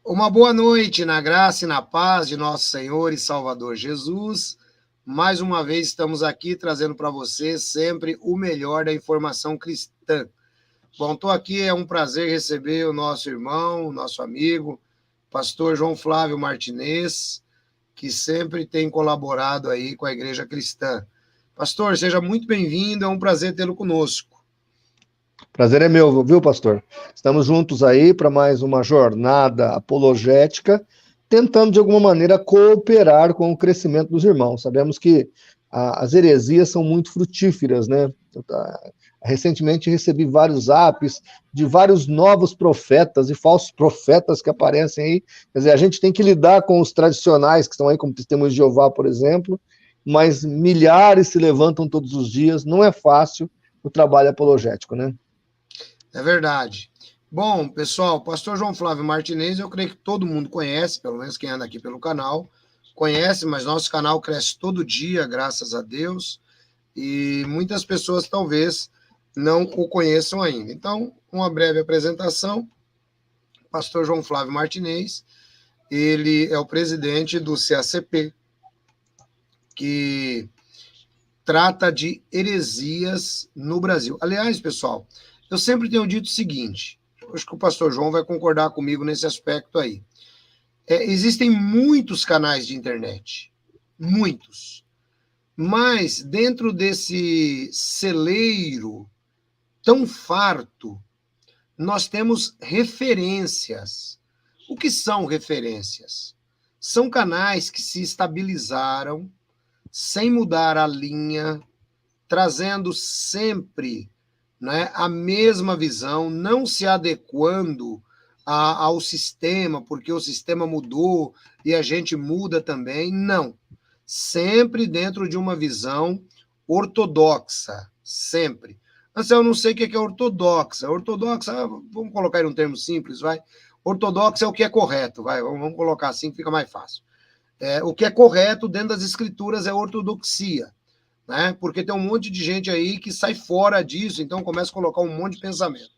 Uma boa noite na graça e na paz de nosso Senhor e Salvador Jesus. Mais uma vez estamos aqui trazendo para você sempre o melhor da informação cristã. Bom, estou aqui, é um prazer receber o nosso irmão, nosso amigo, pastor João Flávio Martinez, que sempre tem colaborado aí com a Igreja Cristã. Pastor, seja muito bem-vindo, é um prazer tê-lo conosco. Prazer é meu, viu, pastor? Estamos juntos aí para mais uma jornada apologética, tentando de alguma maneira cooperar com o crescimento dos irmãos. Sabemos que as heresias são muito frutíferas, né? Recentemente recebi vários apps de vários novos profetas e falsos profetas que aparecem aí. Quer dizer, a gente tem que lidar com os tradicionais que estão aí, como Testemunhos de Jeová, por exemplo, mas milhares se levantam todos os dias. Não é fácil o trabalho apologético, né? É verdade. Bom, pessoal, o pastor João Flávio Martinez, eu creio que todo mundo conhece, pelo menos quem anda aqui pelo canal, conhece, mas nosso canal cresce todo dia, graças a Deus, e muitas pessoas talvez não o conheçam ainda. Então, uma breve apresentação. Pastor João Flávio Martinez, ele é o presidente do CACP, que trata de heresias no Brasil. Aliás, pessoal, eu sempre tenho dito o seguinte, acho que o pastor João vai concordar comigo nesse aspecto aí. Existem muitos canais de internet, muitos, mas dentro desse celeiro tão farto, nós temos referências. O que são referências? São canais que se estabilizaram sem mudar a linha, trazendo sempre, né, a mesma visão, não se adequando ao sistema, porque o sistema mudou e a gente muda também. Não. Sempre dentro de uma visão ortodoxa, sempre. Mas eu não sei o que é ortodoxa. Ortodoxa, vamos colocar em um termo simples, vai. Ortodoxa é o que é correto, vai. Vamos colocar assim que fica mais fácil. O que é correto dentro das escrituras é ortodoxia, né? Porque tem um monte de gente aí que sai fora disso, então começa a colocar um monte de pensamento.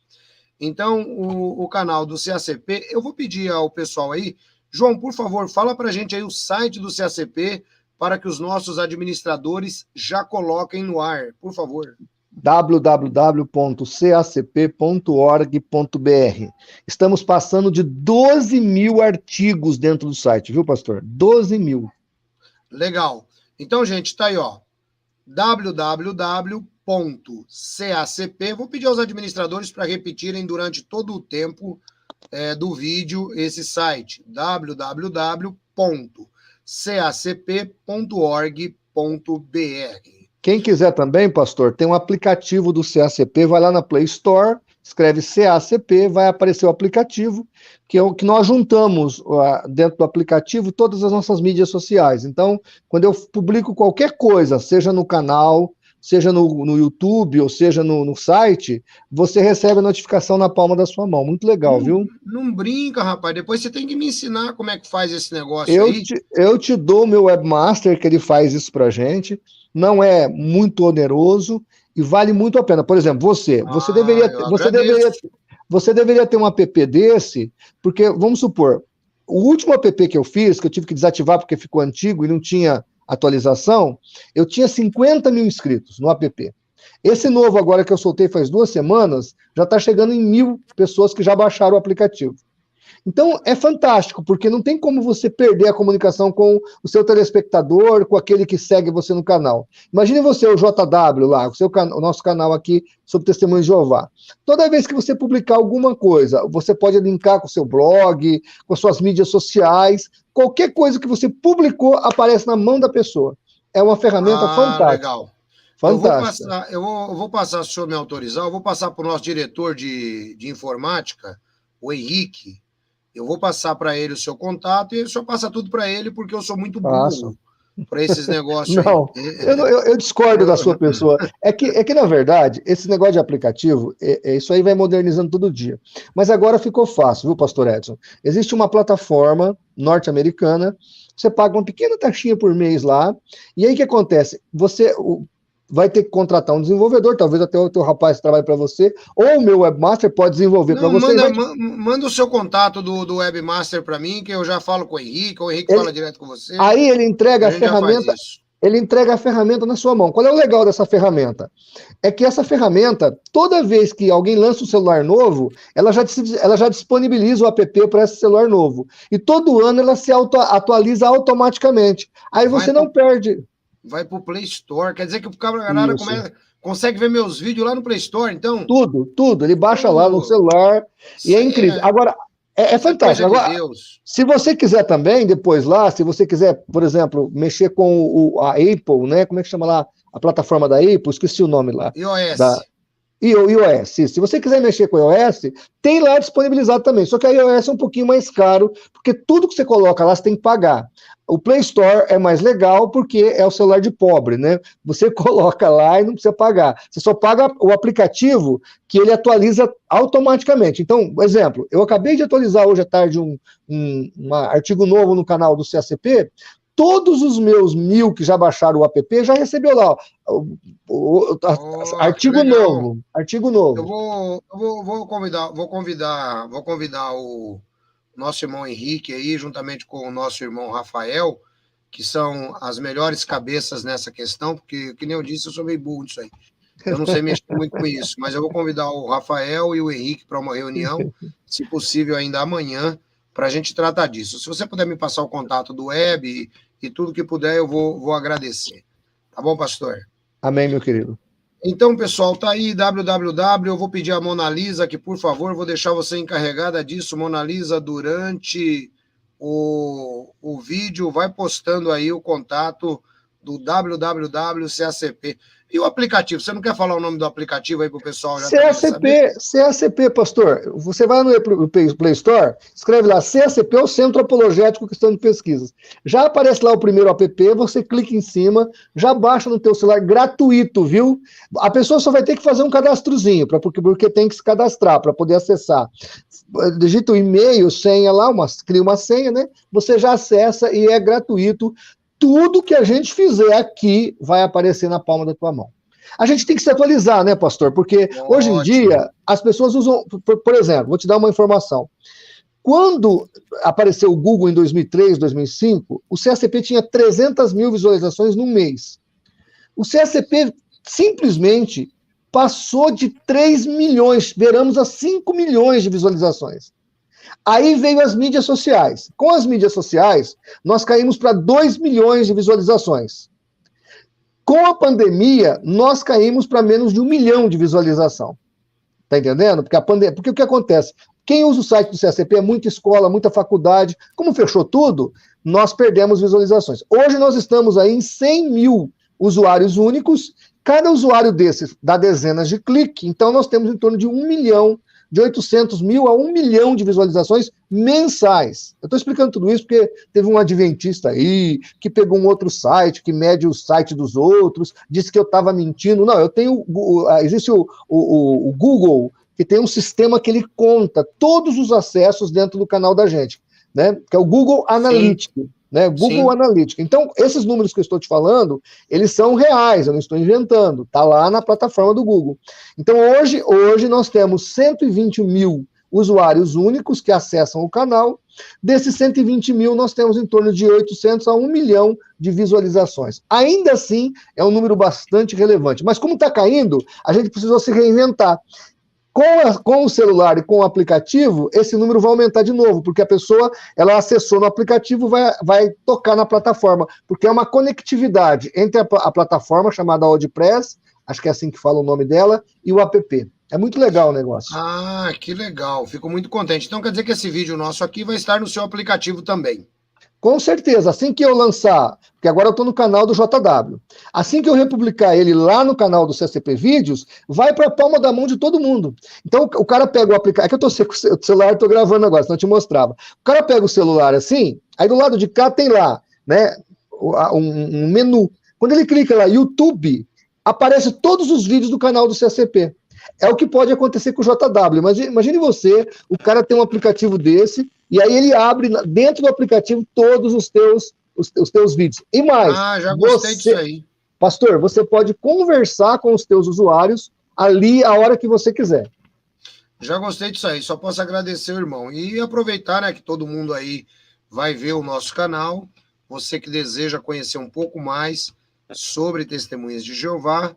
Então, o canal do CACP, eu vou pedir ao pessoal aí, João, por favor, fala para a gente aí o site do CACP para que os nossos administradores já coloquem no ar, por favor. www.cacp.org.br. Estamos passando de 12 mil artigos dentro do site, viu, pastor? 12 mil. Legal. Então, gente, tá aí, ó. www.cacp. Vou pedir aos administradores para repetirem durante todo o tempo do vídeo esse site. www.cacp.org.br. Quem quiser também, pastor, tem um aplicativo do CACP, vai lá na Play Store, escreve CACP, vai aparecer o aplicativo, que é o que nós juntamos dentro do aplicativo todas as nossas mídias sociais. Então, quando eu publico qualquer coisa, seja no canal, seja no YouTube, ou seja no site, você recebe a notificação na palma da sua mão. Muito legal, viu? Não brinca, rapaz. Depois você tem que me ensinar como é que faz esse negócio aí. Eu te dou o meu webmaster, que ele faz isso pra gente. Não é muito oneroso e vale muito a pena. Por exemplo, você deveria ter um app desse, porque, vamos supor, o último app que eu fiz, que eu tive que desativar porque ficou antigo e não tinha atualização, eu tinha 50 mil inscritos no app. Esse novo agora que eu soltei faz 2 semanas, já está chegando em 1.000 pessoas que já baixaram o aplicativo. Então, é fantástico, porque não tem como você perder a comunicação com o seu telespectador, com aquele que segue você no canal. Imagine você, o JW lá, o nosso canal aqui sobre Testemunhos de Jeová. Toda vez que você publicar alguma coisa, você pode linkar com o seu blog, com as suas mídias sociais, qualquer coisa que você publicou aparece na mão da pessoa. É uma ferramenta fantástica. Legal. Fantástica. Eu vou passar, se o senhor me autorizar, eu vou passar para o nosso diretor de informática, o Henrique. Eu vou passar para ele o seu contato e o senhor passa tudo para ele, porque eu sou muito burro para esses negócios não, aí. Eu discordo da sua pessoa. É que, na verdade, esse negócio de aplicativo, isso aí vai modernizando todo dia. Mas agora ficou fácil, viu, pastor Edson? Existe uma plataforma norte-americana, você paga uma pequena taxinha por mês lá, e aí o que acontece? vai ter que contratar um desenvolvedor, talvez até o teu rapaz que trabalhe para você, ou o meu webmaster pode desenvolver para você. Manda o seu contato do webmaster para mim, que eu já falo com o Henrique fala direto com você. Aí ele entrega a ferramenta. Ele entrega a ferramenta na sua mão. Qual é o legal dessa ferramenta? É que essa ferramenta, toda vez que alguém lança um celular novo, ela já disponibiliza o app para esse celular novo. E todo ano ela se atualiza automaticamente. Aí você não perde. Vai para o Play Store. Quer dizer que o galera consegue ver meus vídeos lá no Play Store, então? Tudo. Ele baixa lá no celular. E é incrível. Agora, é fantástico. Agora, se você quiser também, depois lá, se você quiser, por exemplo, mexer com a Apple, né? Como é que chama lá? A plataforma da Apple, esqueci o nome lá. iOS. iOS. Se você quiser mexer com o iOS, tem lá disponibilizado também. Só que a iOS é um pouquinho mais caro, porque tudo que você coloca lá você tem que pagar. O Play Store é mais legal porque é o celular de pobre, né? Você coloca lá e não precisa pagar. Você só paga o aplicativo que ele atualiza automaticamente. Então, exemplo, eu acabei de atualizar hoje à tarde um artigo novo no canal do CACP. Todos os meus 1000 que já baixaram o app já recebeu lá. Artigo novo. Eu vou convidar o nosso irmão Henrique aí, juntamente com o nosso irmão Rafael, que são as melhores cabeças nessa questão, porque, que nem eu disse, eu sou meio burro nisso aí. Eu não sei mexer muito com isso, mas eu vou convidar o Rafael e o Henrique para uma reunião, se possível ainda amanhã, para a gente tratar disso. Se você puder me passar o contato do web e tudo que puder, eu vou agradecer. Tá bom, pastor? Amém, meu querido. Então, pessoal, tá aí, www. Eu vou pedir a Mona Lisa que, por favor, vou deixar você encarregada disso, Mona Lisa, durante o vídeo, vai postando aí o contato do www.cacp. E o aplicativo? Você não quer falar o nome do aplicativo aí para o pessoal já CACP, pastor. Você vai no Play Store, escreve lá CACP, o Centro Apologético Cristão de Pesquisas. Já aparece lá o primeiro app, você clica em cima, já baixa no teu celular, gratuito, viu? A pessoa só vai ter que fazer um cadastrozinho, porque tem que se cadastrar para poder acessar. Digita o e-mail, senha lá, cria uma senha, né? Você já acessa e é gratuito. Tudo que a gente fizer aqui vai aparecer na palma da tua mão. A gente tem que se atualizar, né, pastor? Porque hoje em dia as pessoas usam, por exemplo, vou te dar uma informação. Quando apareceu o Google em 2003, 2005, o CACP tinha 300 mil visualizações no mês. O CACP simplesmente passou de 3 milhões, beiramos a 5 milhões de visualizações. Aí veio as mídias sociais. Com as mídias sociais, nós caímos para 2 milhões de visualizações. Com a pandemia, nós caímos para menos de 1 milhão de visualização. Tá entendendo? Porque o que acontece? Quem usa o site do CACP é muita escola, muita faculdade. Como fechou tudo, nós perdemos visualizações. Hoje nós estamos aí em 100 mil usuários únicos. Cada usuário desses dá dezenas de cliques. Então nós temos em torno de 1 milhão de 800 mil a 1 milhão de visualizações mensais. Eu estou explicando tudo isso porque teve um adventista aí que pegou um outro site, que mede o site dos outros, disse que eu estava mentindo. Não, eu tenho... Existe o Google, que tem um sistema que ele conta todos os acessos dentro do canal da gente, né? Que é o Google Analytics. Né? Google Analytics. Então, esses números que eu estou te falando, eles são reais, eu não estou inventando, está lá na plataforma do Google. Então, hoje nós temos 120 mil usuários únicos que acessam o canal. Desses 120 mil, nós temos em torno de 800 a 1 milhão de visualizações. Ainda assim, é um número bastante relevante. Mas como está caindo, a gente precisou se reinventar. Com o celular e com o aplicativo, esse número vai aumentar de novo, porque a pessoa, ela acessou no aplicativo, vai tocar na plataforma, porque é uma conectividade entre a plataforma chamada AudioPress, acho que é assim que fala o nome dela, e o app. É muito legal o negócio. Ah, que legal, fico muito contente. Então quer dizer que esse vídeo nosso aqui vai estar no seu aplicativo também. Com certeza, assim que eu lançar, porque agora eu estou no canal do JW, assim que eu republicar ele lá no canal do CCP Vídeos, vai para a palma da mão de todo mundo. Então o cara pega o aplicativo, é que eu estou com o celular, estou gravando agora, senão eu te mostrava. O cara pega o celular assim, aí do lado de cá tem lá, né, um menu. Quando ele clica lá, YouTube, aparece todos os vídeos do canal do CCP. É o que pode acontecer com o JW. Mas imagine você, o cara tem um aplicativo desse, e aí ele abre dentro do aplicativo todos os teus vídeos. E mais... Ah, já gostei disso aí. Pastor, você pode conversar com os teus usuários ali a hora que você quiser. Já gostei disso aí, só posso agradecer, irmão. E aproveitar, né, que todo mundo aí vai ver o nosso canal. Você que deseja conhecer um pouco mais sobre Testemunhas de Jeová,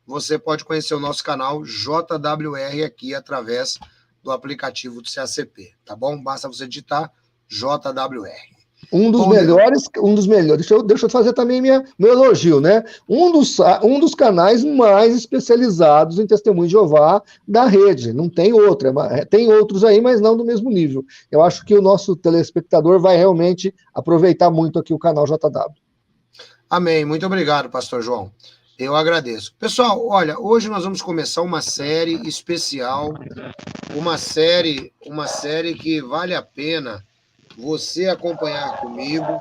você pode conhecer o nosso canal JWR aqui através do aplicativo do CACP, tá bom? Basta você digitar JWR. Um dos melhores, deixa eu fazer também meu elogio, né? Um dos canais mais especializados em Testemunho de Jeová da rede. Não tem outro, tem outros aí, mas não do mesmo nível. Eu acho que o nosso telespectador vai realmente aproveitar muito aqui o canal JW. Amém. Muito obrigado, pastor João. Eu agradeço. Pessoal, olha, hoje nós vamos começar uma série especial, uma série que vale a pena você acompanhar comigo.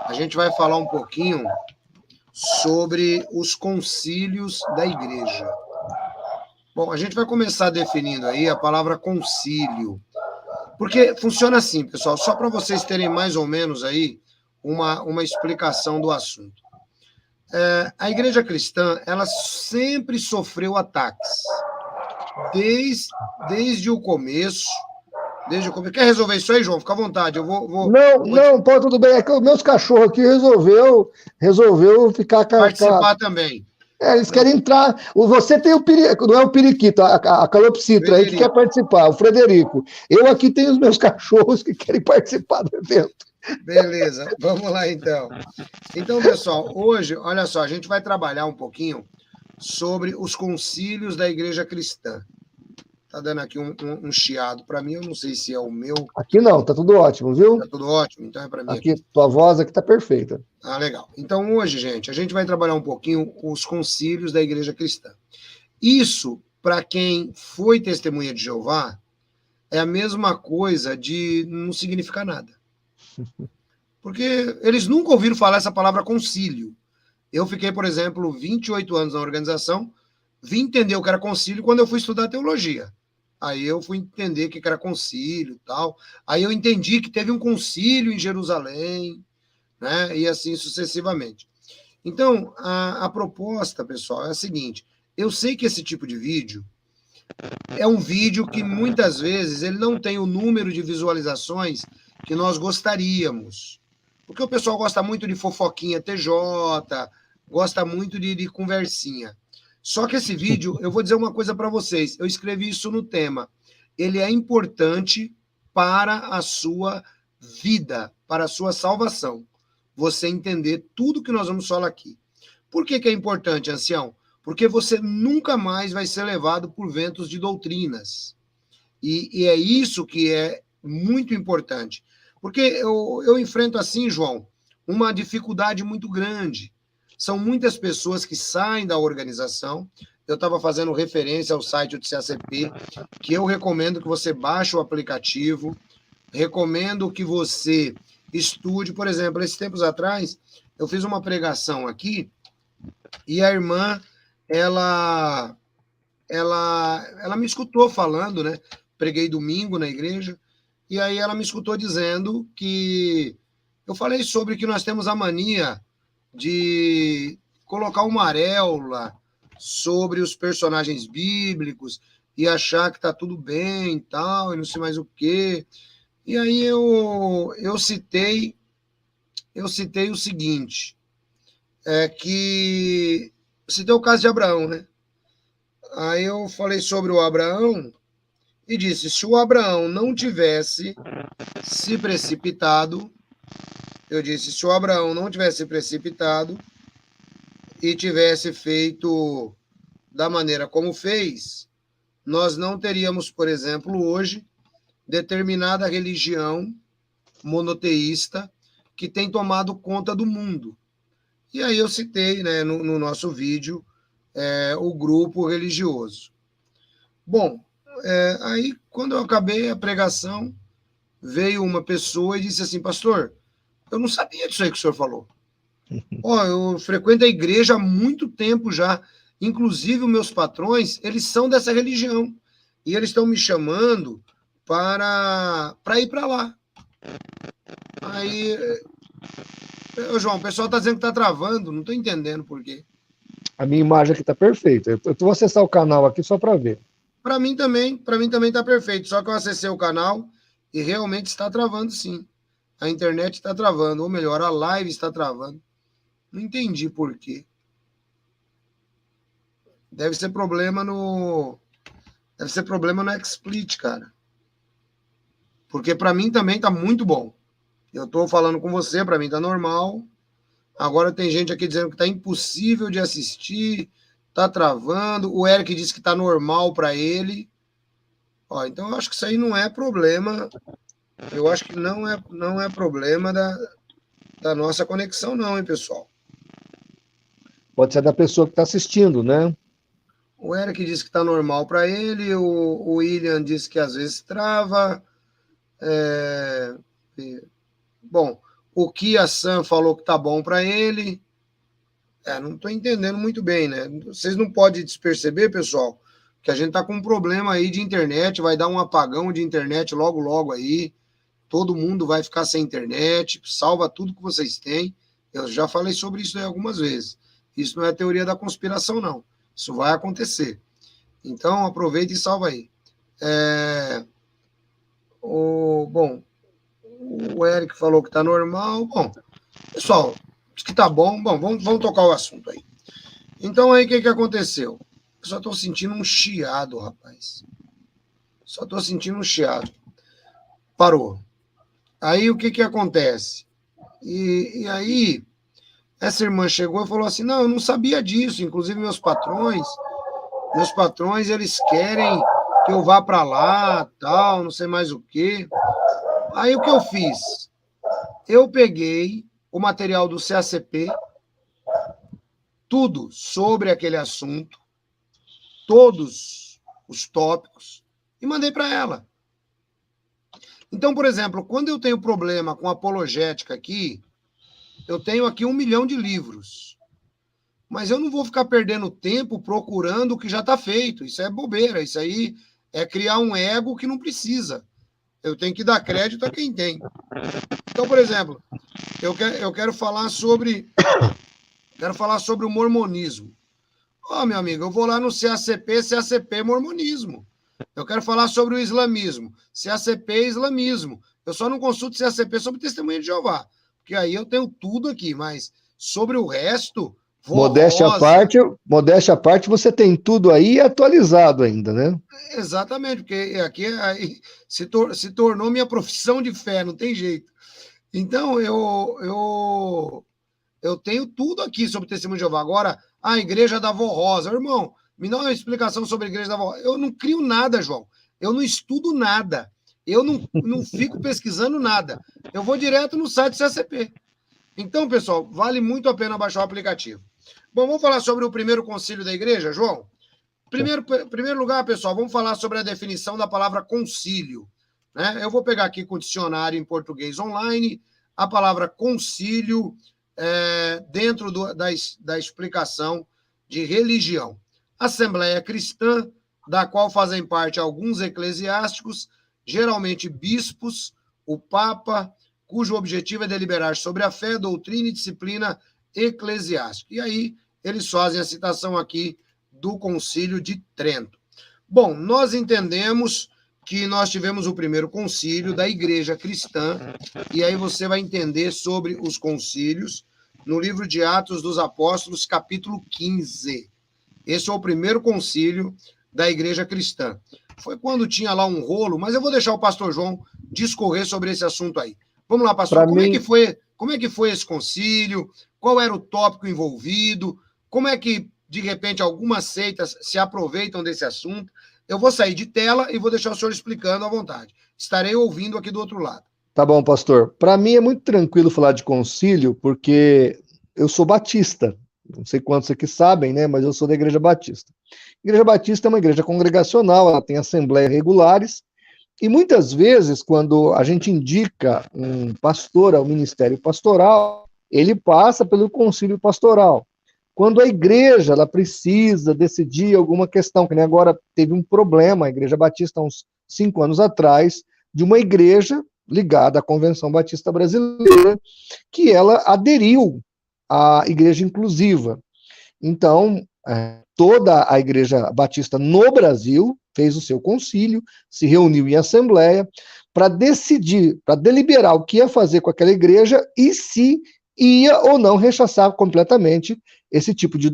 A gente vai falar um pouquinho sobre os concílios da igreja. Bom, a gente vai começar definindo aí a palavra concílio. Porque funciona assim, pessoal, só para vocês terem mais ou menos aí uma explicação do assunto. A igreja cristã, ela sempre sofreu ataques. Desde o começo. Quer resolver isso aí, João? Fica à vontade. Não, pode, tudo bem. É que os meus cachorros aqui resolveu ficar... Participar também. Eles querem entrar. Você tem o periquito, não é o periquito, a calopsita aí que quer participar, o Frederico. Eu aqui tenho os meus cachorros que querem participar do evento. Beleza, vamos lá então. Então, pessoal, hoje, olha só, a gente vai trabalhar um pouquinho sobre os concílios da igreja cristã. Tá dando aqui um chiado para mim, eu não sei se é o meu. Aqui não, tá tudo ótimo, viu? Tá tudo ótimo, então é para mim. Aqui, tua voz aqui tá perfeita. Ah, legal. Então, hoje, gente, a gente vai trabalhar um pouquinho os concílios da igreja cristã. Isso, para quem foi testemunha de Jeová, é a mesma coisa de não significar nada. Porque eles nunca ouviram falar essa palavra concílio. Eu fiquei, por exemplo, 28 anos na organização, vim entender o que era concílio quando eu fui estudar teologia. Aí eu fui entender o que era concílio e tal. Aí eu entendi que teve um concílio em Jerusalém, né? E assim sucessivamente. Então, a proposta, pessoal, é a seguinte. Eu sei que esse tipo de vídeo é um vídeo que muitas vezes ele não tem o número de visualizações que nós gostaríamos. Porque o pessoal gosta muito de fofoquinha TJ, gosta muito de conversinha. Só que esse vídeo, eu vou dizer uma coisa para vocês, eu escrevi isso no tema. Ele é importante para a sua vida, para a sua salvação. Você entender tudo que nós vamos falar aqui. Por que é importante, ancião? Porque você nunca mais vai ser levado por ventos de doutrinas. E é isso que é muito importante. Porque eu enfrento assim, João, uma dificuldade muito grande. São muitas pessoas que saem da organização. Eu estava fazendo referência ao site do CACP, que eu recomendo que você baixe o aplicativo, recomendo que você estude. Por exemplo, esses tempos atrás, eu fiz uma pregação aqui e a irmã, ela me escutou falando, né? Preguei domingo na igreja, e aí ela me escutou dizendo que eu falei sobre que nós temos a mania de colocar uma aréola sobre os personagens bíblicos e achar que está tudo bem e tal, e não sei mais o quê. E aí eu citei o seguinte, que citei o caso de Abraão, né? Aí eu falei sobre o Abraão e disse, se o Abraão não tivesse se precipitado, eu disse, se o Abraão não tivesse se precipitado e tivesse feito da maneira como fez, nós não teríamos, por exemplo, hoje, determinada religião monoteísta que tem tomado conta do mundo. E aí eu citei, né, no nosso vídeo, o grupo religioso. Bom, aí quando eu acabei a pregação, veio uma pessoa e disse assim, pastor, eu não sabia disso aí que o senhor falou. Eu frequento a igreja há muito tempo já, inclusive os meus patrões, eles são dessa religião, e eles estão me chamando para ir para lá. Aí Ô, João, o pessoal está dizendo que está travando, não estou entendendo por quê. A minha imagem aqui está perfeita. Eu vou acessar o canal aqui só para ver. Para mim também está perfeito. Só que eu acessei o canal e realmente está travando, sim. A internet está travando, ou melhor, a live está travando. Não entendi por quê. Deve ser problema no XSplit, cara. Porque para mim também está muito bom. Eu estou falando com você, para mim está normal. Agora tem gente aqui dizendo que está impossível de assistir, está travando. O Eric disse que está normal para ele. Ó, então eu acho que isso aí não é problema. Eu acho que não é problema da nossa conexão, não, hein, pessoal? Pode ser da pessoa que está assistindo, né? O Eric disse que está normal para ele. O William disse que às vezes trava. Bom, o Kia Sam falou que tá bom para ele. Não estou entendendo muito bem, né? Vocês não podem desperceber, pessoal, que a gente tá com um problema aí de internet, vai dar um apagão de internet logo, logo aí. Todo mundo vai ficar sem internet, salva tudo que vocês têm. Eu já falei sobre isso aí algumas vezes. Isso não é teoria da conspiração, não. Isso vai acontecer. Então, aproveita e salva aí. Bom, o Eric falou que tá normal. Bom, pessoal, que tá bom. Bom, vamos tocar o assunto aí. Então, aí, o que aconteceu? Eu só tô sentindo um chiado, rapaz. Só tô sentindo um chiado. Parou. Aí, o que acontece? E aí, essa irmã chegou e falou assim, não, eu não sabia disso. Inclusive, meus patrões, eles querem que eu vá para lá, tal, não sei mais o quê. Aí, o que eu fiz? Eu peguei o material do CACP, tudo sobre aquele assunto, todos os tópicos, e mandei para ela. Então, por exemplo, quando eu tenho problema com apologética aqui, eu tenho aqui 1 milhão de livros. Mas eu não vou ficar perdendo tempo procurando o que já está feito. Isso é bobeira, isso aí é criar um ego que não precisa. Eu tenho que dar crédito a quem tem. Então, por exemplo, eu quero falar sobre o mormonismo. Meu amigo, eu vou lá no CACP mormonismo. Eu quero falar sobre o islamismo. CACP islamismo. Eu só não consulto CACP sobre testemunha de Jeová. Porque aí eu tenho tudo aqui, mas sobre o resto, modéstia à parte, você tem tudo aí atualizado ainda, né? Exatamente, porque aqui se tornou minha profissão de fé, não tem jeito. Então, eu tenho tudo aqui sobre o testemunho de Jeová. Agora, a igreja da Vó Rosa. Irmão, me dá uma explicação sobre a igreja da Vó Rosa. Eu não crio nada, João. Eu não estudo nada. Eu não fico pesquisando nada. Eu vou direto no site do CACP. Então, pessoal, vale muito a pena baixar o aplicativo. Bom, vamos falar sobre o primeiro concílio da igreja, João? Primeiro lugar, pessoal, vamos falar sobre a definição da palavra concílio. Né? Eu vou pegar aqui com o dicionário em português online a palavra concílio dentro da explicação de religião. Assembleia cristã, da qual fazem parte alguns eclesiásticos, geralmente bispos, o Papa, cujo objetivo é deliberar sobre a fé, doutrina e disciplina eclesiástica. E aí, eles fazem a citação aqui do Concílio de Trento. Bom, nós entendemos que nós tivemos o primeiro concílio da Igreja Cristã, e aí você vai entender sobre os concílios no livro de Atos dos Apóstolos, capítulo 15. Esse é o primeiro concílio da Igreja Cristã. Foi quando tinha lá um rolo, mas eu vou deixar o pastor João discorrer sobre esse assunto aí. Vamos lá, pastor, como é que foi esse concílio? Qual era o tópico envolvido? Como é que, de repente, algumas seitas se aproveitam desse assunto? Eu vou sair de tela e vou deixar o senhor explicando à vontade. Estarei ouvindo aqui do outro lado. Tá bom, pastor. Para mim é muito tranquilo falar de concílio, porque eu sou batista. Não sei quantos aqui sabem, né? Mas eu sou da Igreja Batista. A Igreja Batista é uma igreja congregacional, ela tem assembleias regulares, e muitas vezes, quando a gente indica um pastor ao ministério pastoral, ele passa pelo concílio pastoral. Quando a igreja ela precisa decidir alguma questão, que nem agora teve um problema, a Igreja Batista, há uns 5 anos atrás, de uma igreja ligada à Convenção Batista Brasileira, que ela aderiu à Igreja Inclusiva. Então, toda a Igreja Batista no Brasil fez o seu concílio, se reuniu em assembleia para decidir, para deliberar o que ia fazer com aquela igreja e se ia ou não rechaçar completamente esse tipo de...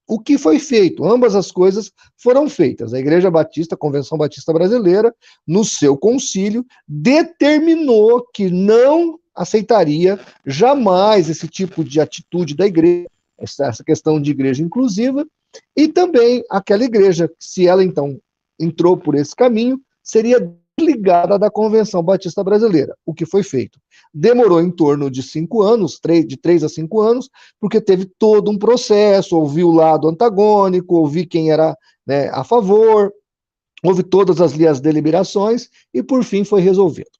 O que foi feito? Ambas as coisas foram feitas. A Igreja Batista, a Convenção Batista Brasileira, no seu concílio, determinou que não aceitaria jamais esse tipo de atitude da igreja, essa questão de igreja inclusiva, e também aquela igreja, se ela então entrou por esse caminho, seria ligada da Convenção Batista Brasileira, o que foi feito. Demorou em torno de 5 anos, de 3 a 5 anos, porque teve todo um processo, ouvi o lado antagônico, ouvi quem era, né, a favor, houve todas as deliberações, e por fim foi resolvido.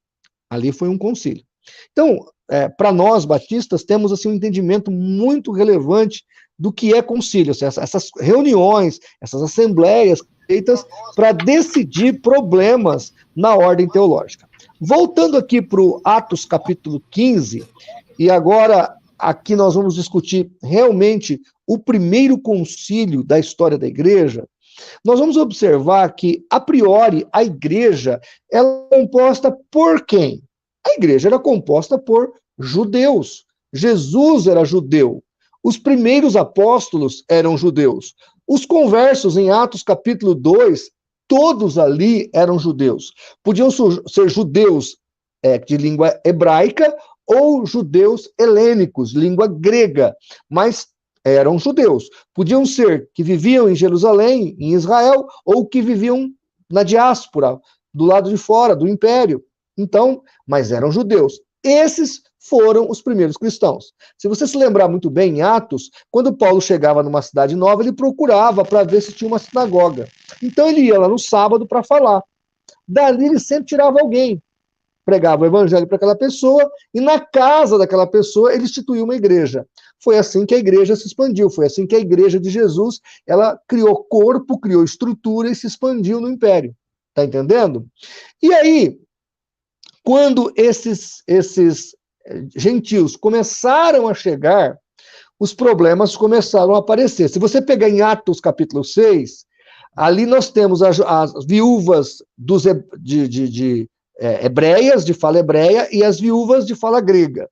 Ali foi um concílio. Então, para nós batistas, temos assim, um entendimento muito relevante do que é concílio, essas reuniões, essas assembleias feitas para decidir problemas na ordem teológica. Voltando aqui para o Atos capítulo 15, e agora aqui nós vamos discutir realmente o primeiro concílio da história da igreja, nós vamos observar que, a priori, a igreja ela é composta por quem? A igreja era composta por judeus. Jesus era judeu. Os primeiros apóstolos eram judeus. Os conversos em Atos capítulo 2, todos ali eram judeus. Podiam ser judeus de língua hebraica ou judeus helênicos, língua grega, mas eram judeus. Podiam ser que viviam em Jerusalém, em Israel, ou que viviam na diáspora, do lado de fora, do império. Então, mas eram judeus. Esses foram os primeiros cristãos. Se você se lembrar muito bem, em Atos, quando Paulo chegava numa cidade nova, ele procurava para ver se tinha uma sinagoga. Então ele ia lá no sábado para falar. Dali ele sempre tirava alguém, pregava o evangelho para aquela pessoa, e na casa daquela pessoa ele instituiu uma igreja. Foi assim que a igreja se expandiu, foi assim que a igreja de Jesus, ela criou corpo, criou estrutura e se expandiu no império. Tá entendendo? E aí, quando esses gentios começaram a chegar, os problemas começaram a aparecer. Se você pegar em Atos capítulo 6, ali nós temos as viúvas hebreias, de fala hebreia, e as viúvas de fala grega.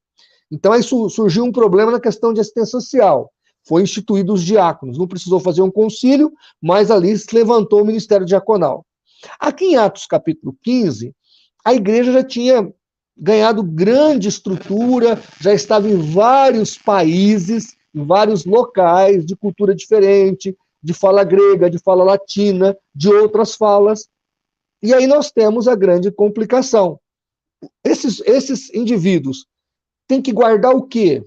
Então aí surgiu um problema na questão de assistência social. Foi instituído os diáconos. Não precisou fazer um concílio, mas ali se levantou o ministério diaconal. Aqui em Atos capítulo 15, a igreja já tinha ganhado grande estrutura, já estava em vários países, em vários locais de cultura diferente, de fala grega, de fala latina, de outras falas. E aí nós temos a grande complicação. Esses indivíduos têm que guardar o quê?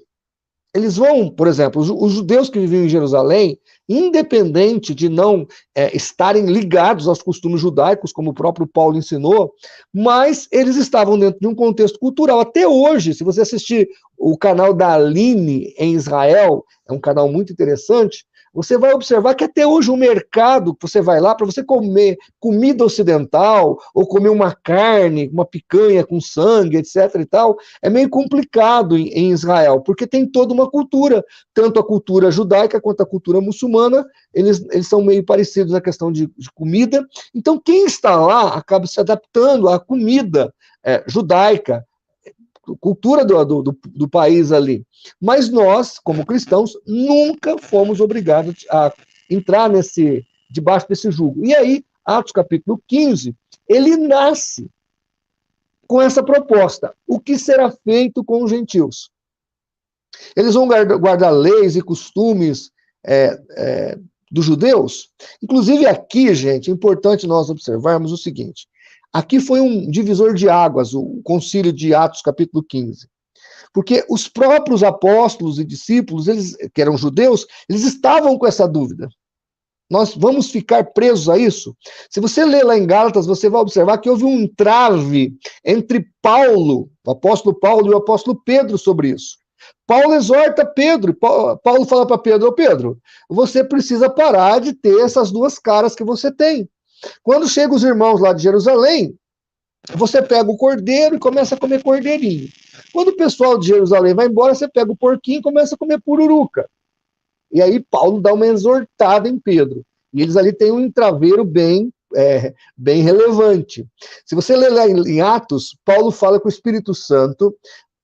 Eles vão, por exemplo, os judeus que viviam em Jerusalém, independente de não estarem ligados aos costumes judaicos, como o próprio Paulo ensinou, mas eles estavam dentro de um contexto cultural. Até hoje, se você assistir o canal da Aline em Israel, é um canal muito interessante, você vai observar que até hoje o mercado que você vai lá, para você comer comida ocidental, ou comer uma carne, uma picanha com sangue, etc. e tal, é meio complicado em Israel, porque tem toda uma cultura, tanto a cultura judaica quanto a cultura muçulmana, eles são meio parecidos na questão de comida. Então, quem está lá acaba se adaptando à comida judaica, cultura do país ali. Mas nós, como cristãos, nunca fomos obrigados a entrar debaixo desse jugo. E aí, Atos capítulo 15, ele nasce com essa proposta. O que será feito com os gentios? Eles vão guardar leis e costumes dos judeus? Inclusive aqui, gente, é importante nós observarmos o seguinte. Aqui foi um divisor de águas, o concílio de Atos, capítulo 15. Porque os próprios apóstolos e discípulos, eles, que eram judeus, eles estavam com essa dúvida. Nós vamos ficar presos a isso? Se você ler lá em Gálatas, você vai observar que houve um entrave entre Paulo, o apóstolo Paulo e o apóstolo Pedro sobre isso. Paulo exorta Pedro, Paulo fala para Pedro, Pedro, você precisa parar de ter essas duas caras que você tem. Quando chegam os irmãos lá de Jerusalém, Você pega o cordeiro e começa a comer cordeirinho. Quando o pessoal de Jerusalém vai embora, você pega o porquinho e começa a comer pururuca. E aí Paulo dá uma exortada em Pedro. E eles ali têm um entraveiro bem relevante. Se você ler lá em Atos, Paulo fala que o Espírito Santo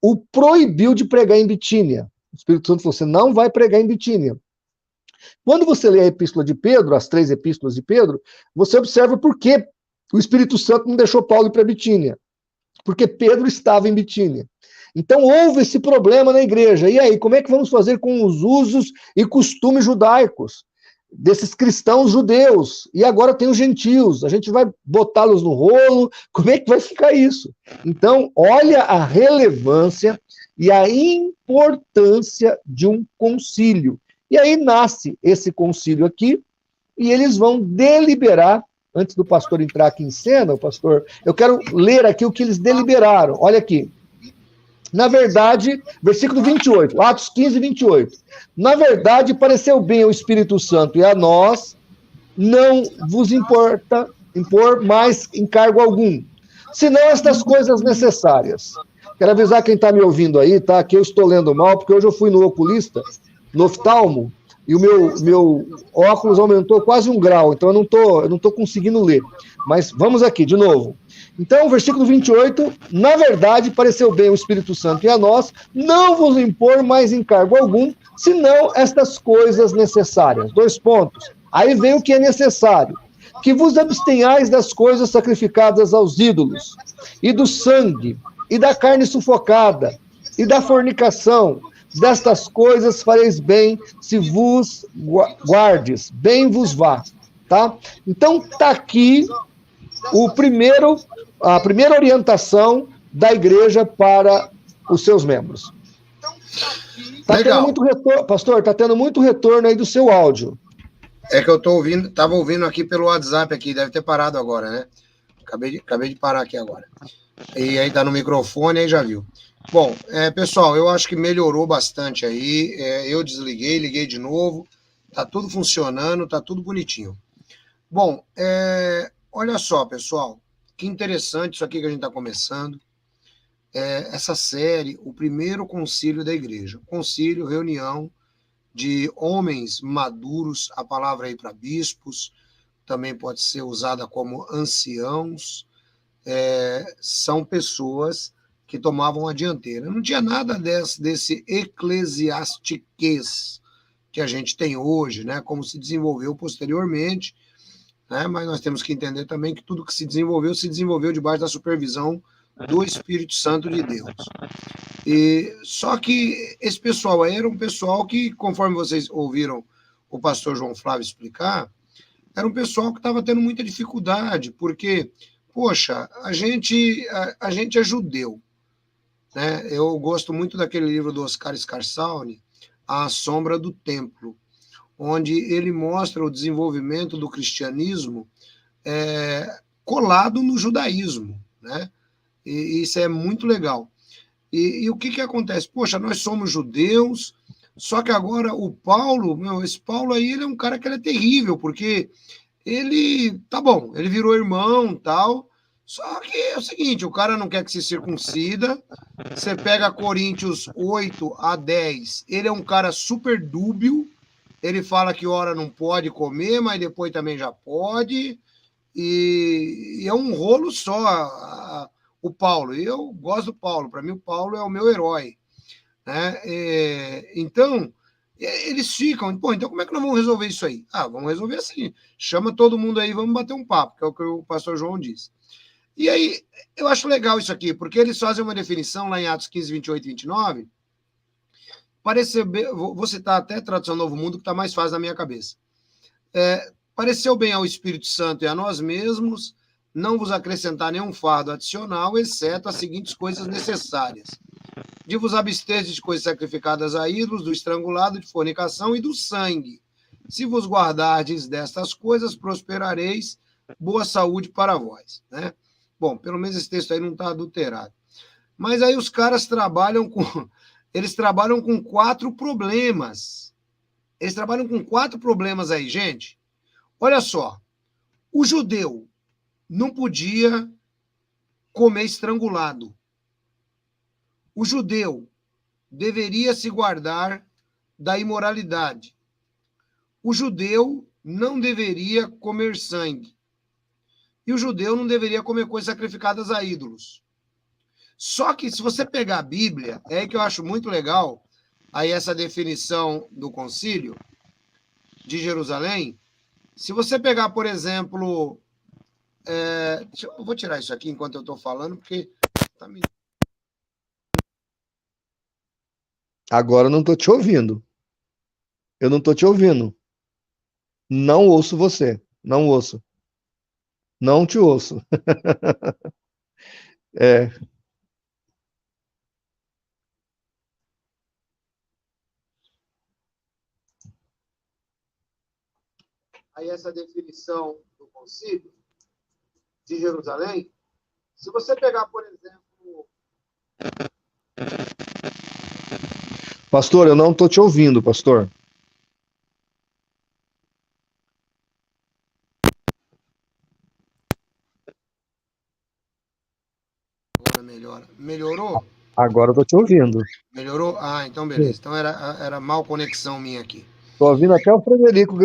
o proibiu de pregar em Bitínia. O Espírito Santo falou, você não vai pregar em Bitínia. Quando você lê a epístola de Pedro, as 3 epístolas de Pedro, você observa por que o Espírito Santo não deixou Paulo ir para Bitínia. Porque Pedro estava em Bitínia. Então houve esse problema na igreja. E aí, como é que vamos fazer com os usos e costumes judaicos desses cristãos judeus? E agora tem os gentios. A gente vai botá-los no rolo? Como é que vai ficar isso? Então, olha a relevância e a importância de um concílio. E aí nasce esse concílio aqui, e eles vão deliberar. Antes do pastor entrar aqui em cena, o pastor, eu quero ler aqui o que eles deliberaram. Olha aqui. Na verdade, versículo 28, Atos 15, 28. Na verdade, pareceu bem ao Espírito Santo e a nós, não vos importa impor mais encargo algum, senão estas coisas necessárias. Quero avisar quem está me ouvindo aí, tá? Que eu estou lendo mal, porque hoje eu fui no oculista, no oftalmo, e o meu óculos aumentou quase 1 grau, então eu não tô conseguindo ler. Mas vamos aqui, de novo. Então, versículo 28, na verdade, pareceu bem ao Espírito Santo e a nós, não vos impor mais encargo algum, senão estas coisas necessárias. 2 pontos. Aí vem o que é necessário. Que vos abstenhais das coisas sacrificadas aos ídolos, e do sangue, e da carne sufocada, e da fornicação. Destas coisas fareis bem se vos guardes, bem vos vá, tá? Então, tá aqui a primeira orientação da igreja para os seus membros. Tá tendo muito retorno, pastor, tá tendo muito retorno aí do seu áudio. É que eu tô ouvindo, tava ouvindo aqui pelo WhatsApp aqui, deve ter parado agora, né? Acabei de parar aqui agora. E aí tá no microfone, aí já viu. Bom, pessoal, eu acho que melhorou bastante aí. Eu desliguei, liguei de novo. Tá tudo funcionando, tá tudo bonitinho. Bom, olha só, pessoal. Que interessante isso aqui que a gente está começando. Essa série, o primeiro concílio da igreja. Concílio, reunião de homens maduros, a palavra aí para bispos, também pode ser usada como anciãos. São pessoas que tomavam a dianteira. Não tinha nada desse eclesiastiquez que a gente tem hoje, né? Como se desenvolveu posteriormente, né? Mas nós temos que entender também que tudo que se desenvolveu debaixo da supervisão do Espírito Santo de Deus. E só que esse pessoal aí era um pessoal que, conforme vocês ouviram o pastor João Flávio explicar, era um pessoal que estava tendo muita dificuldade, porque, poxa, a gente é judeu, né? Eu gosto muito daquele livro do Oscar Scarsauni, A Sombra do Templo, onde ele mostra o desenvolvimento do cristianismo colado no judaísmo, né? E isso é muito legal. E o que acontece? Poxa, nós somos judeus, só que agora o Paulo, esse Paulo aí, ele é um cara que ele é terrível, porque ele, tá bom, ele virou irmão, tal, só que é o seguinte, o cara não quer que se circuncida. Você pega Coríntios 8-10, ele é um cara super dúbio, ele fala que ora não pode comer, mas depois também já pode, e é um rolo só o Paulo. E eu gosto do Paulo, para mim o Paulo é o meu herói, né? Então, eles ficam, pô, então como é que nós vamos resolver isso aí? Vamos resolver assim, chama todo mundo aí, vamos bater um papo, que é o que o pastor João disse. E aí, eu acho legal isso aqui, porque eles fazem uma definição lá em Atos 15, 28 e 29, pareceu bem, vou citar até a tradução Novo Mundo, que está mais fácil na minha cabeça. Pareceu bem ao Espírito Santo e a nós mesmos não vos acrescentar nenhum fardo adicional, exceto as seguintes coisas necessárias: de vos abster de coisas sacrificadas a ídolos, do estrangulado, de fornicação e do sangue. Se vos guardardes destas coisas, prosperareis, boa saúde para vós, né? Bom, pelo menos esse texto aí não está adulterado. Mas aí os caras trabalham com 4 problemas. Eles trabalham com 4 problemas aí, gente. Olha só, o judeu não podia comer estrangulado. O judeu deveria se guardar da imoralidade. O judeu não deveria comer sangue. E o judeu não deveria comer coisas sacrificadas a ídolos. Só que, se você pegar a Bíblia, é aí que eu acho muito legal aí essa definição do concílio de Jerusalém. Se você pegar, por exemplo... eu vou tirar isso aqui enquanto eu estou falando, porque... Agora eu não estou te ouvindo. Eu não estou te ouvindo. Não ouço você. Não ouço. Não te ouço. É. Aí essa definição do concílio de Jerusalém, se você pegar, por exemplo... Pastor, eu não estou te ouvindo, pastor. Agora melhora. Melhorou? Agora eu estou te ouvindo. Melhorou? Ah, então beleza. Então era mal conexão minha aqui. Estou ouvindo até o Frederico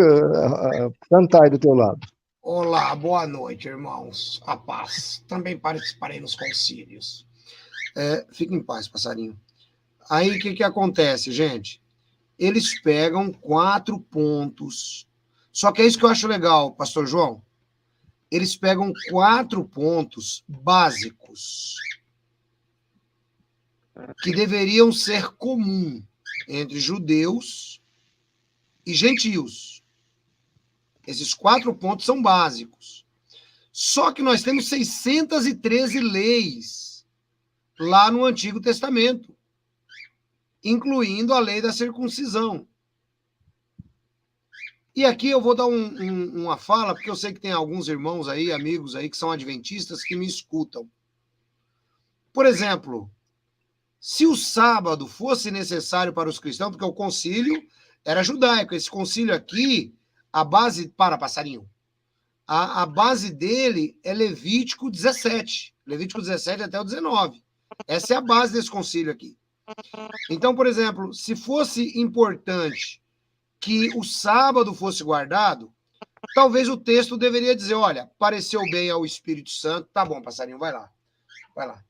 cantar aí do teu lado. Olá, boa noite, irmãos. A paz. Também participarei nos concílios. Fica em paz, passarinho. Aí, o que acontece, gente? Eles pegam 4 pontos. Só que é isso que eu acho legal, pastor João. Eles pegam 4 pontos básicos que deveriam ser comum entre judeus e gentios. Esses 4 pontos são básicos. Só que nós temos 613 leis lá no Antigo Testamento, incluindo a lei da circuncisão. E aqui eu vou dar uma fala, porque eu sei que tem alguns irmãos aí, amigos aí, que são adventistas, que me escutam. Por exemplo, se o sábado fosse necessário para os cristãos, porque o concílio era judaico, esse concílio aqui, a base... Para, passarinho. A base dele é Levítico 17. Levítico 17 até o 19. Essa é a base desse concílio aqui. Então, por exemplo, se fosse importante que o sábado fosse guardado, talvez o texto deveria dizer, olha, pareceu bem ao Espírito Santo. Tá bom, passarinho, vai lá. Vai lá.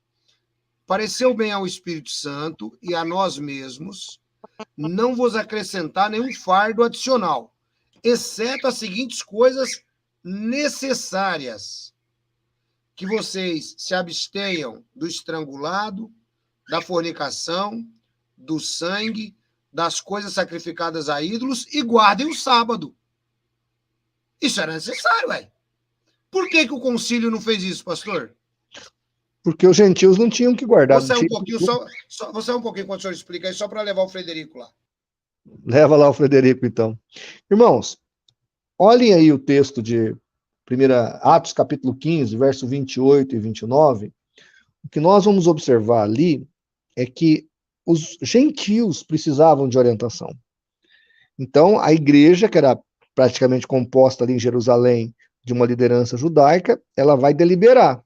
Pareceu bem ao Espírito Santo e a nós mesmos não vos acrescentar nenhum fardo adicional, exceto as seguintes coisas necessárias: que vocês se abstenham do estrangulado, da fornicação, do sangue, das coisas sacrificadas a ídolos e guardem o sábado. Isso era necessário, ué. Por que o concílio não fez isso, pastor? Porque os gentios não tinham que guardar. Você um pouquinho, você um pouquinho quando o senhor explica aí, só para levar o Frederico lá. Leva lá o Frederico, então. Irmãos, olhem aí o texto de Atos, capítulo 15, verso 28 e 29. O que nós vamos observar ali é que os gentios precisavam de orientação. Então, a igreja, que era praticamente composta ali em Jerusalém de uma liderança judaica, ela vai deliberar.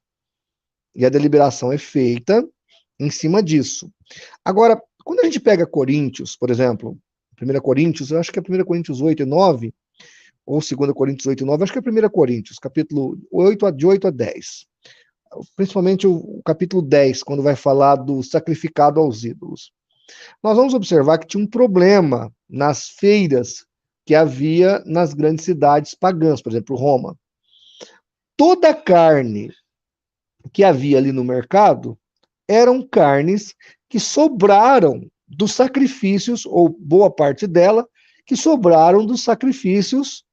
E a deliberação é feita em cima disso. Agora, quando a gente pega Coríntios, por exemplo, 1 Coríntios, eu acho que é 1 Coríntios 8 e 9, ou 2 Coríntios 8 e 9, acho que é 1 Coríntios, capítulo 8, de 8 a 10. Principalmente o capítulo 10, quando vai falar do sacrificado aos ídolos. Nós vamos observar que tinha um problema nas feiras que havia nas grandes cidades pagãs, por exemplo, Roma. Toda a carne que havia ali no mercado eram carnes que sobraram dos sacrifícios, ou boa parte dela, que sobraram dos sacrifícios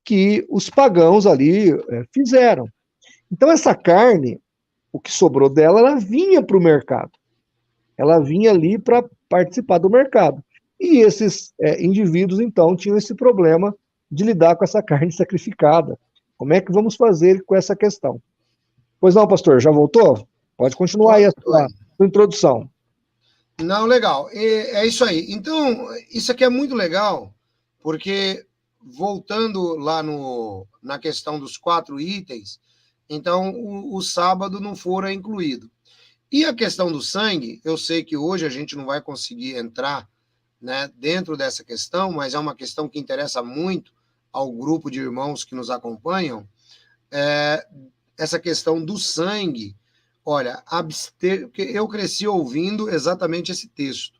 que os pagãos ali fizeram. Então, essa carne, o que sobrou dela, ela vinha para o mercado. Ela vinha ali para participar do mercado. E esses indivíduos, então, tinham esse problema de lidar com essa carne sacrificada. Como é que vamos fazer com essa questão? Pois não, pastor, já voltou? Pode continuar aí a sua introdução. Não, legal. É isso aí. Então, isso aqui é muito legal, porque, voltando lá na questão dos 4 itens, então o sábado não fora incluído. E a questão do sangue, eu sei que hoje a gente não vai conseguir entrar, né, dentro dessa questão, mas é uma questão que interessa muito ao grupo de irmãos que nos acompanham, essa questão do sangue. Olha, porque eu cresci ouvindo exatamente esse texto.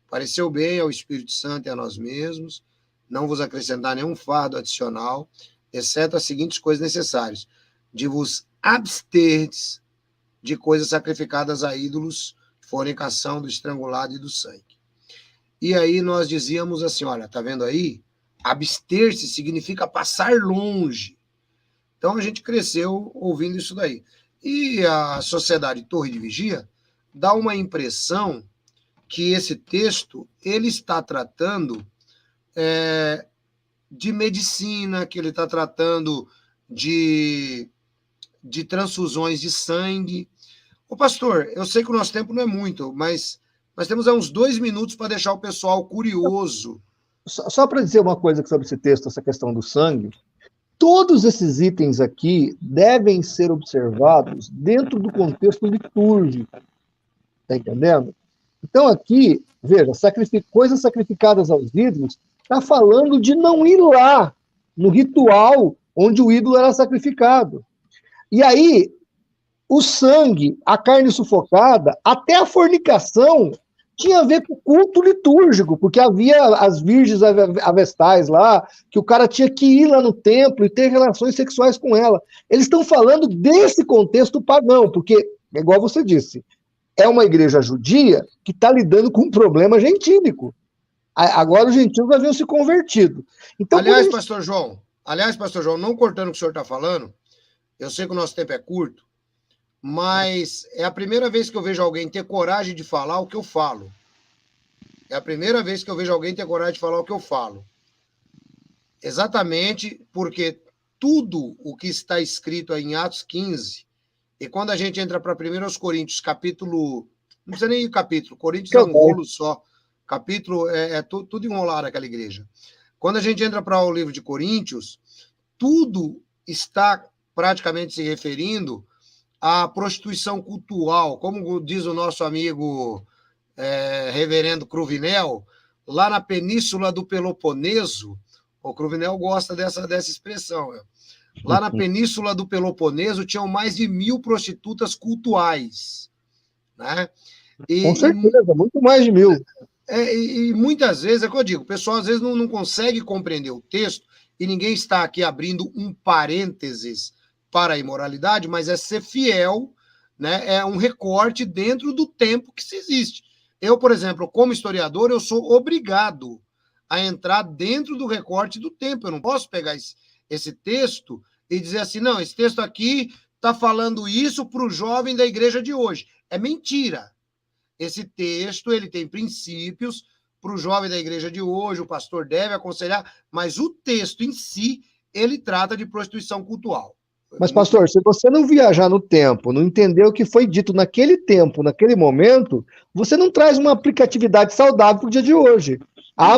Pareceu bem ao Espírito Santo e a nós mesmos, não vos acrescentar nenhum fardo adicional, exceto as seguintes coisas necessárias: de vos absterdes de coisas sacrificadas a ídolos, fornicação, do estrangulado e do sangue. E aí nós dizíamos assim, olha, tá vendo aí? Abster-se significa passar longe. Então a gente cresceu ouvindo isso daí. E a Sociedade Torre de Vigia dá uma impressão que esse texto ele está tratando de medicina, que ele está tratando de transfusões de sangue. Ô pastor, eu sei que o nosso tempo não é muito, mas nós temos uns 2 minutos para deixar o pessoal curioso. Só para dizer uma coisa sobre esse texto, essa questão do sangue, todos esses itens aqui devem ser observados dentro do contexto litúrgico. Está entendendo? Então aqui, veja, coisas sacrificadas aos ídolos, está falando de não ir lá no ritual onde o ídolo era sacrificado. E aí, o sangue, a carne sufocada, até a fornicação tinha a ver com o culto litúrgico, porque havia as virgens avestais lá, que o cara tinha que ir lá no templo e ter relações sexuais com ela. Eles estão falando desse contexto pagão, porque, igual você disse, é uma igreja judia que está lidando com um problema gentílico. Agora os gentios haviam se convertido. Então, aliás, pastor João, não cortando o que o senhor está falando, eu sei que o nosso tempo é curto, mas é a primeira vez que eu vejo alguém ter coragem de falar o que eu falo. É a primeira vez que eu vejo alguém ter coragem de falar o que eu falo. Exatamente porque tudo o que está escrito aí em Atos 15, e quando a gente entra para 1 Coríntios, capítulo... Não precisa nem ir capítulo, Coríntios é um rolo só. Capítulo tudo enrolado aquela igreja. Quando a gente entra para o livro de Coríntios, tudo está praticamente se referindo à prostituição cultural, como diz o nosso amigo reverendo Cruvinel, lá na península do Peloponeso. O Cruvinel gosta dessa expressão. Lá na península do Peloponeso tinham mais de 1.000 prostitutas cultuais. Né? Com certeza, muito mais de 1.000. E muitas vezes, é o que eu digo, o pessoal às vezes não consegue compreender o texto, e ninguém está aqui abrindo um parênteses para a imoralidade, mas é ser fiel, né? É um recorte dentro do tempo que se existe. Eu, por exemplo, como historiador, eu sou obrigado a entrar dentro do recorte do tempo. Eu não posso pegar esse texto e dizer assim, não, esse texto aqui está falando isso para o jovem da igreja de hoje. É mentira. Esse texto ele tem princípios para o jovem da igreja de hoje, o pastor deve aconselhar, mas o texto em si, ele trata de prostituição cultural. Mas, pastor, se você não viajar no tempo, não entender o que foi dito naquele tempo, naquele momento, você não traz uma aplicatividade saudável para o dia de hoje. A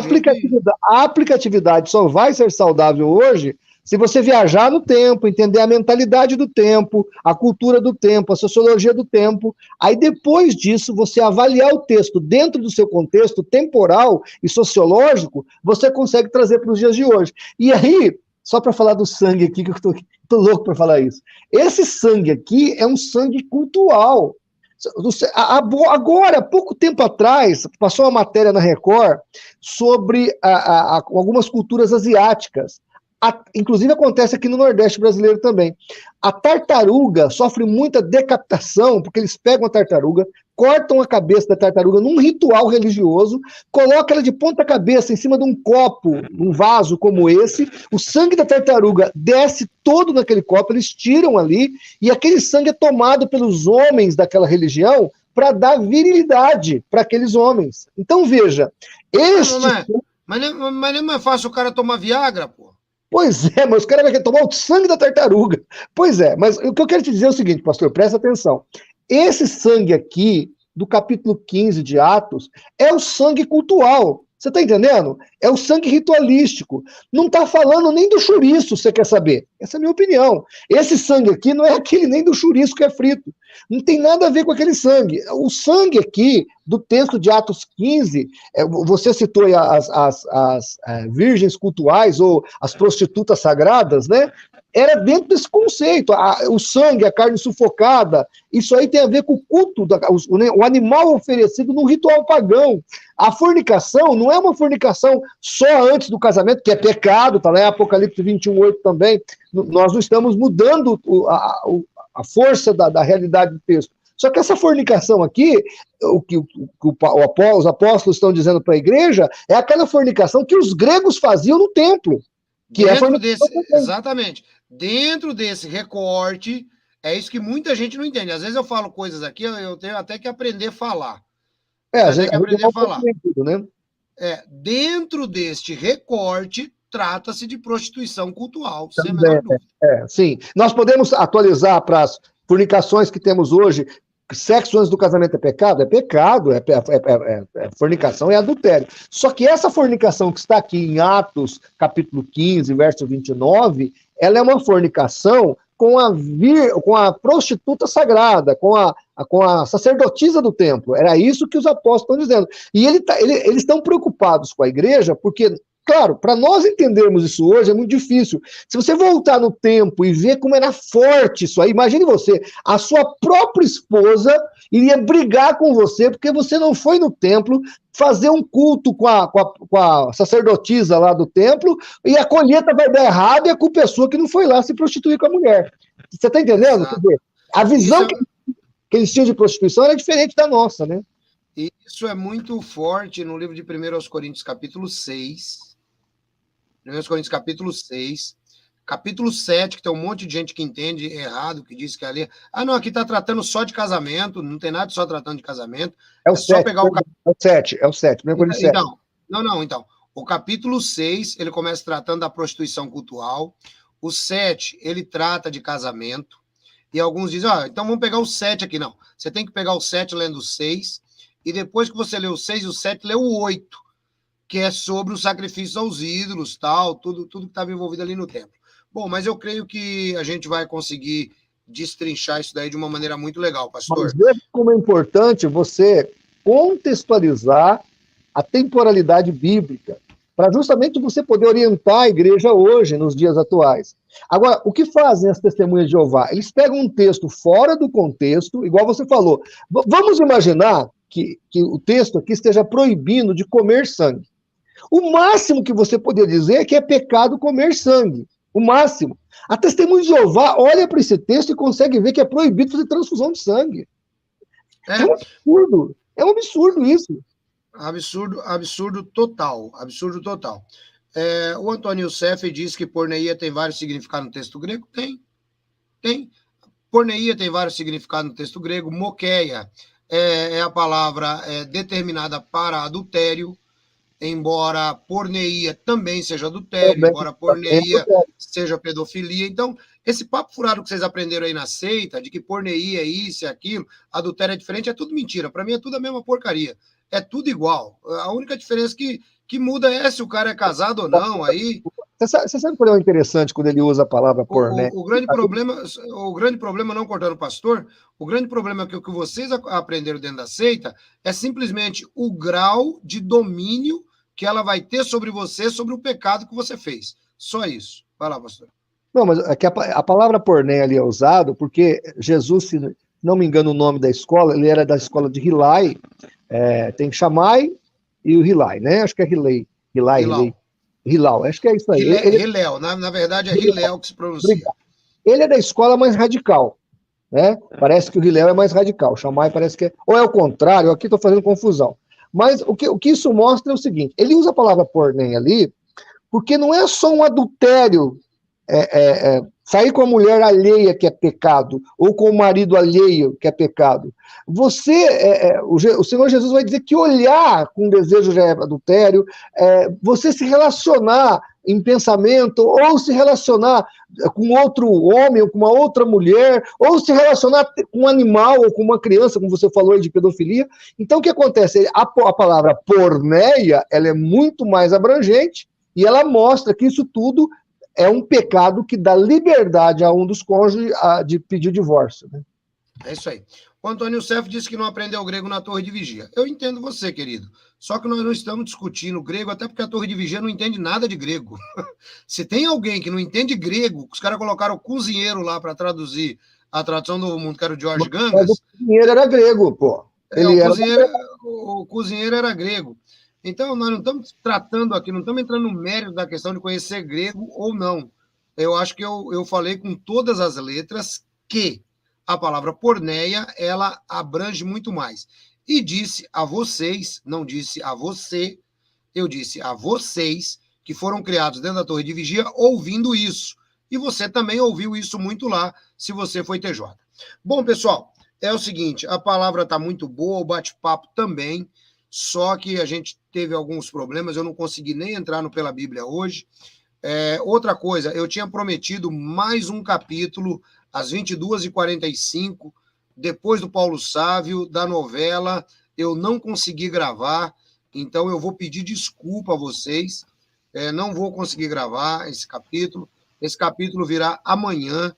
aplicatividade só vai ser saudável hoje se você viajar no tempo, entender a mentalidade do tempo, a cultura do tempo, a sociologia do tempo, aí depois disso, você avaliar o texto dentro do seu contexto temporal e sociológico, você consegue trazer para os dias de hoje. E aí, só para falar do sangue aqui, que eu estou louco para falar isso, esse sangue aqui é um sangue cultural. Agora, há pouco tempo atrás, passou uma matéria na Record sobre algumas culturas asiáticas. Inclusive acontece aqui no Nordeste brasileiro também. A tartaruga sofre muita decapitação, porque eles pegam a tartaruga, cortam a cabeça da tartaruga num ritual religioso, colocam ela de ponta cabeça em cima de um copo, um vaso como esse, o sangue da tartaruga desce todo naquele copo, eles tiram ali, e aquele sangue é tomado pelos homens daquela religião para dar virilidade para aqueles homens. Então, veja, Mas não é fácil o cara tomar Viagra, pô. Pois é, mas os caras vão tomar o sangue da tartaruga. Pois é, mas o que eu quero te dizer é o seguinte, pastor, presta atenção. Esse sangue aqui, do capítulo 15 de Atos, é o sangue cultural. Você está entendendo? É o sangue ritualístico. Não está falando nem do chouriço, você quer saber? Essa é a minha opinião. Esse sangue aqui não é aquele nem do chouriço que é frito. Não tem nada a ver com aquele sangue. O sangue aqui, do texto de Atos 15, você citou aí as virgens cultuais ou as prostitutas sagradas, né? Era dentro desse conceito. O sangue, a carne sufocada, isso aí tem a ver com o culto, o animal oferecido num ritual pagão. A fornicação não é uma fornicação só antes do casamento, que é pecado, tá lá em Apocalipse 21:8 também. Nós não estamos mudando a força da realidade do texto. Só que essa fornicação aqui, o que os apóstolos estão dizendo para a igreja, é aquela fornicação que os gregos faziam no templo. Que exatamente. Dentro desse recorte, é isso que muita gente não entende. Às vezes eu falo coisas aqui, eu tenho até que aprender a falar. Às vezes aprender a falar. Né? Dentro deste recorte, trata-se de prostituição cultual, sem a menor dúvida. Sim. Nós podemos atualizar para as fornicações que temos hoje. Sexo antes do casamento é pecado? É pecado, fornicação é adultério. Só que essa fornicação que está aqui em Atos, capítulo 15, verso 29, ela é uma fornicação com a prostituta sagrada, com a sacerdotisa do templo. Era isso que os apóstolos estão dizendo. E eles estão preocupados com a igreja, porque, claro, para nós entendermos isso hoje é muito difícil. Se você voltar no tempo e ver como era forte isso aí, imagine você, a sua própria esposa iria brigar com você porque você não foi no templo fazer um culto com a sacerdotisa lá do templo e a colheita vai dar errado e a culpa é sua que não foi lá se prostituir com a mulher. Você está entendendo? Quer dizer, a visão que eles tinham de prostituição era diferente da nossa, né? Isso é muito forte no livro de 1 Coríntios, capítulo 6. 1 Coríntios, capítulo 6. Capítulo 7, que tem um monte de gente que entende errado, que diz que ali... não, aqui está tratando só de casamento, não tem nada só tratando de casamento. É só pegar o 7, é o 7. Então, o capítulo 6, ele começa tratando da prostituição cultual. O 7, ele trata de casamento. E alguns dizem, então vamos pegar o 7 aqui. Não, você tem que pegar o 7 lendo o 6, e depois que você lê o 6 e o 7, lê o 8, que é sobre o sacrifício aos ídolos, tal, tudo que estava envolvido ali no templo. Bom, mas eu creio que a gente vai conseguir destrinchar isso daí de uma maneira muito legal, pastor. Mas veja como é importante você contextualizar a temporalidade bíblica, para justamente você poder orientar a igreja hoje, nos dias atuais. Agora, o que fazem as testemunhas de Jeová? Eles pegam um texto fora do contexto, igual você falou. Vamos imaginar que o texto aqui esteja proibindo de comer sangue. O máximo que você poderia dizer é que é pecado comer sangue. O máximo. A testemunha de Jeová olha para esse texto e consegue ver que é proibido fazer transfusão de sangue. É um absurdo. É um absurdo isso. Absurdo total. Absurdo total. O Antônio Youssef diz que porneia tem vários significados no texto grego. Tem. Porneia tem vários significados no texto grego. Moqueia é a palavra determinada para adultério. Embora porneia também seja adultério, embora porneia seja pedofilia. Então, esse papo furado que vocês aprenderam aí na seita, de que porneia é isso e aquilo, adultério é diferente, é tudo mentira. Para mim é tudo a mesma porcaria. É tudo igual. A única diferença que muda é se o cara é casado ou não. Aí... Você sabe qual é o interessante quando ele usa a palavra porné? O grande problema, não cortando o pastor, o grande problema é que o que vocês aprenderam dentro da seita é simplesmente o grau de domínio que ela vai ter sobre você, sobre o pecado que você fez. Só isso. Vai lá, pastor. Não, mas é que a palavra porné ali é usado porque Jesus, se não me engano o nome da escola, ele era da escola de Hilai, tem Shammai e o Hilai, né? Acho que é Hilau, acho que é isso aí. Hilel, na verdade é Hilel que se pronuncia. Obrigado. Ele é da escola mais radical, né? Parece que o Hilel é mais radical, o Shammai parece que é... Ou é o contrário, aqui estou fazendo confusão. Mas o que isso mostra é o seguinte, ele usa a palavra pornem ali, porque não é só um adultério sair com a mulher alheia que é pecado, ou com o marido alheio que é pecado. O Senhor Jesus vai dizer que olhar com desejo já é adultério, você se relacionar em pensamento, ou se relacionar com outro homem, ou com uma outra mulher, ou se relacionar com um animal, ou com uma criança, como você falou aí de pedofilia. Então, o que acontece? A palavra porneia, ela é muito mais abrangente, e ela mostra que isso tudo é um pecado que dá liberdade a um dos cônjuges de pedir o divórcio. Né? É isso aí. O Antônio Cef disse que não aprendeu grego na Torre de Vigia. Eu entendo você, querido. Só que nós não estamos discutindo grego, até porque a Torre de Vigia não entende nada de grego. Se tem alguém que não entende grego, os caras colocaram o cozinheiro lá para traduzir a tradução do mundo, que era o George Gangas. Mas o cozinheiro era grego, pô. O cozinheiro era grego. Então, nós não estamos tratando aqui, não estamos entrando no mérito da questão de conhecer grego ou não. Eu acho que eu falei com todas as letras que a palavra porneia, ela abrange muito mais. E disse a vocês, não disse a você, eu disse a vocês que foram criados dentro da Torre de Vigia ouvindo isso. E você também ouviu isso muito lá, se você foi TJ. Bom, pessoal, é o seguinte, a palavra está muito boa, o bate-papo também, só que a gente teve alguns problemas, eu não consegui nem entrar no Pela Bíblia hoje. Outra coisa, eu tinha prometido mais um capítulo às 22h45, depois do Paulo Sávio, da novela, eu não consegui gravar, então eu vou pedir desculpa a vocês, não vou conseguir gravar esse capítulo virá amanhã,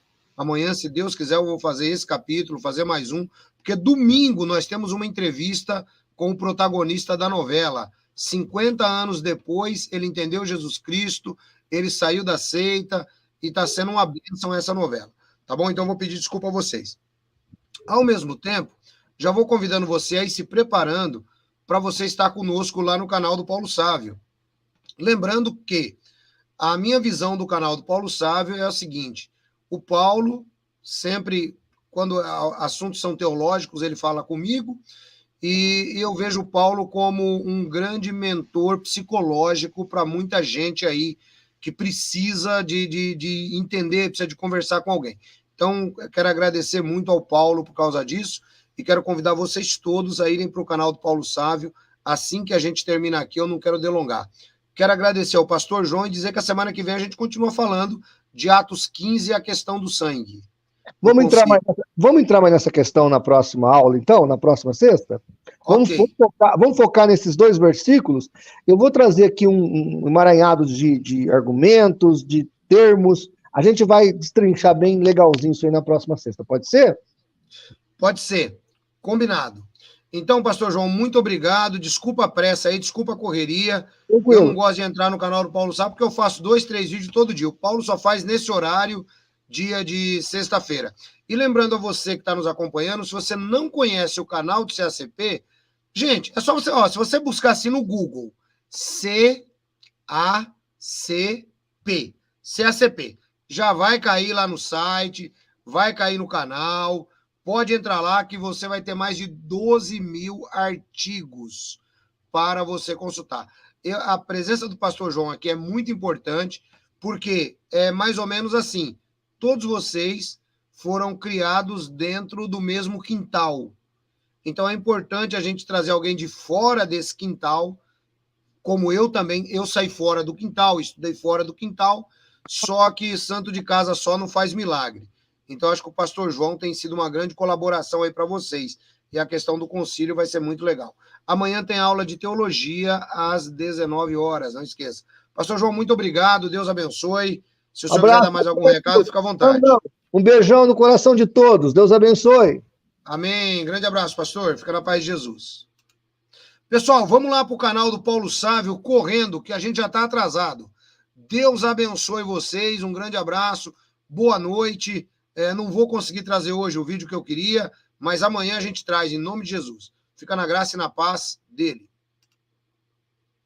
se Deus quiser eu vou fazer esse capítulo, fazer mais um, porque domingo nós temos uma entrevista com o protagonista da novela, 50 anos depois, ele entendeu Jesus Cristo, ele saiu da seita, e está sendo uma bênção essa novela. Tá bom? Então, eu vou pedir desculpa a vocês. Ao mesmo tempo, já vou convidando você a ir se preparando para você estar conosco lá no canal do Paulo Sávio. Lembrando que a minha visão do canal do Paulo Sávio é a seguinte, o Paulo sempre, quando assuntos são teológicos, ele fala comigo, e eu vejo o Paulo como um grande mentor psicológico para muita gente aí que precisa de entender, precisa de conversar com alguém. Então, quero agradecer muito ao Paulo por causa disso e quero convidar vocês todos a irem para o canal do Paulo Sávio. Assim que a gente terminar aqui, eu não quero delongar. Quero agradecer ao pastor João e dizer que a semana que vem a gente continua falando de Atos 15 e a questão do sangue. Vamos entrar mais nessa questão na próxima aula, então, na próxima sexta? Vamos focar nesses 2 versículos. Eu vou trazer aqui um emaranhado de argumentos, de termos. A gente vai destrinchar bem legalzinho isso aí na próxima sexta. Pode ser? Pode ser. Combinado. Então, pastor João, muito obrigado. Desculpa a pressa aí, desculpa a correria. Tranquilo. Eu não gosto de entrar no canal do Paulo Sá, porque eu faço 2, 3 vídeos todo dia. O Paulo só faz nesse horário, dia de sexta-feira. E lembrando a você que está nos acompanhando, se você não conhece o canal do CACP, gente, é só você, se você buscar assim no Google, CACP, já vai cair lá no site, vai cair no canal, pode entrar lá que você vai ter mais de 12 mil artigos para você consultar. A presença do pastor João aqui é muito importante, porque é mais ou menos assim, todos vocês foram criados dentro do mesmo quintal. Então, é importante a gente trazer alguém de fora desse quintal, como eu também, eu saí fora do quintal, estudei fora do quintal, só que santo de casa só não faz milagre. Então, acho que o pastor João tem sido uma grande colaboração aí para vocês. E a questão do concílio vai ser muito legal. Amanhã tem aula de teologia às 19 horas, não esqueça. Pastor João, muito obrigado, Deus abençoe. Se o senhor quiser dar mais algum recado, fica à vontade. Um beijão no coração de todos, Deus abençoe. Amém. Grande abraço, pastor. Fica na paz de Jesus. Pessoal, vamos lá para o canal do Paulo Sávio, correndo, que a gente já está atrasado. Deus abençoe vocês. Um grande abraço. Boa noite. Não vou conseguir trazer hoje o vídeo que eu queria, mas amanhã a gente traz, em nome de Jesus. Fica na graça e na paz dele.